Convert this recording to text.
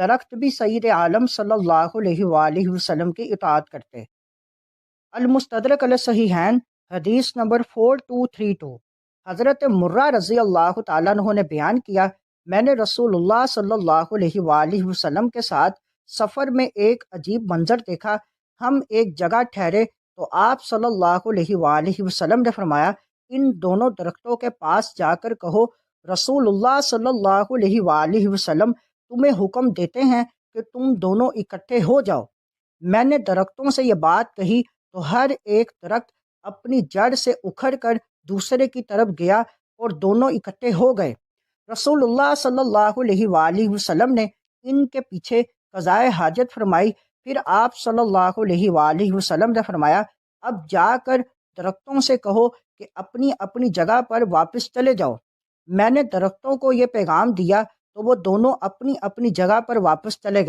درخت بھی سید عالم صلی اللہ علیہ وآلہ وسلم کی اطاعت کرتے۔ المستدرک علی الصحیحین حدیث نمبر 4232، حضرت مرہ رضی اللہ تعالیٰ عنہ نے بیان کیا، میں نے رسول اللہ صلی اللہ علیہ وآلہ وسلم کے ساتھ سفر میں ایک عجیب منظر دیکھا۔ ہم ایک جگہ ٹھہرے تو آپ صلی اللہ علیہ وآلہ وسلم نے فرمایا، ان دونوں درختوں کے پاس جا کر کہو، رسول اللہ صلی اللہ علیہ وآلہ وسلم تمہیں حکم دیتے ہیں کہ تم دونوں اکٹھے ہو جاؤ۔ میں نے درختوں سے یہ بات کہی تو ہر ایک درخت اپنی جڑ سے اکھڑ کر دوسرے کی طرف گیا اور دونوں اکٹھے ہو گئے۔ رسول اللہ صلی اللہ علیہ وآلہ وسلم نے ان کے پیچھے قضائے حاجت فرمائی۔ پھر آپ صلی اللہ علیہ وآلہ وسلم نے فرمایا، اب جا کر درختوں سے کہو کہ اپنی اپنی جگہ پر واپس چلے جاؤ۔ میں نے درختوں کو یہ پیغام دیا تو وہ دونوں اپنی اپنی جگہ پر واپس چلے گئے۔